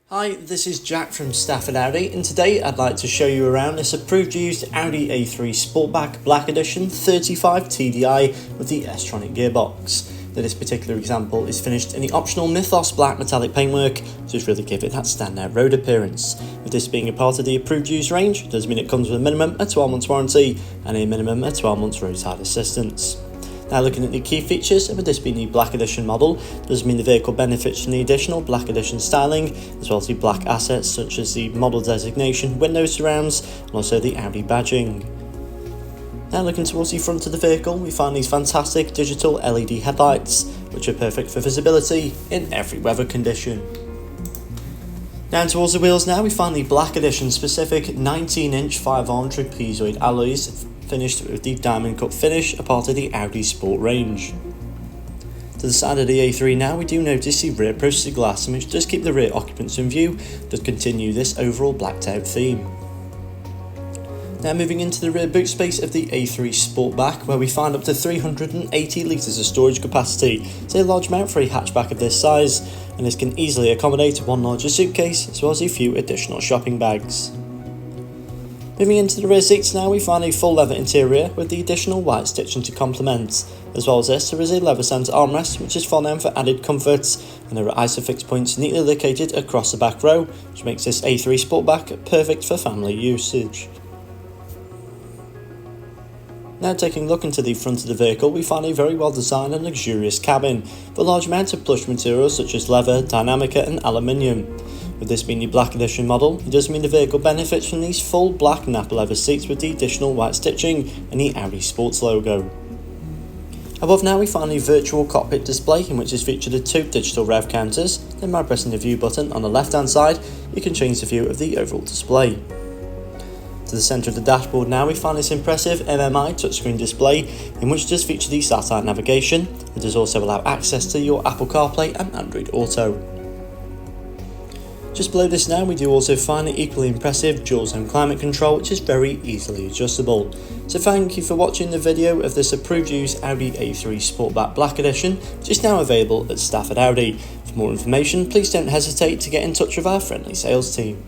Hi, this is Jack from Stafford Audi, and today I'd like to show you around this approved used Audi A3 Sportback Black Edition 35 TDI with the S-tronic gearbox. Now, this particular example is finished in the optional Mythos black metallic paintwork, to just really give it that standout road appearance. With this being a part of the approved used range, it does mean it comes with a minimum of 12 months warranty and a minimum of 12 months roadside assistance. Now, looking at the key features, and with this being the Black Edition model, does mean the vehicle benefits from the additional Black Edition styling, as well as the black assets such as the model designation, window surrounds, and also the Audi badging. Now, looking towards the front of the vehicle, we find these fantastic digital LED headlights, which are perfect for visibility in every weather condition. Down towards the wheels now, we find the Black Edition specific 19-inch 5-arm trapezoid alloys, finished with the diamond cut finish, a part of the Audi Sport range. To the side of the A3 now, we do notice the rear processor glass, which does keep the rear occupants in view, does continue this overall blacked out theme. Now, moving into the rear boot space of the A3 Sportback, where we find up to 380 litres of storage capacity. It's a large amount for a hatchback of this size, and this can easily accommodate one larger suitcase as well as a few additional shopping bags. Moving into the rear seats now, we find a full leather interior with the additional white stitching to complement. As well as this, there is a leather centre armrest which is fold down for added comfort, and there are Isofix points neatly located across the back row, which makes this A3 Sportback perfect for family usage. Now, taking a look into the front of the vehicle, we find a very well designed and luxurious cabin with a large amount of plush materials such as leather, Dynamica and aluminium. With this being the Black Edition model, it does mean the vehicle benefits from these full black Napa leather seats with the additional white stitching and the Audi Sports logo. Above now, we find a virtual cockpit display in which is featured the two digital rev counters. Then by pressing the view button on the left hand side, you can change the view of the overall display. To the centre of the dashboard now, we find this impressive MMI touchscreen display in which does feature the satellite navigation. It does also allow access to your Apple CarPlay and Android Auto. Just below this now, we do also find the equally impressive dual zone climate control, which is very easily adjustable. So thank you for watching the video of this approved used Audi A3 Sportback Black Edition, which is now available at Stafford Audi. For more information, please don't hesitate to get in touch with our friendly sales team.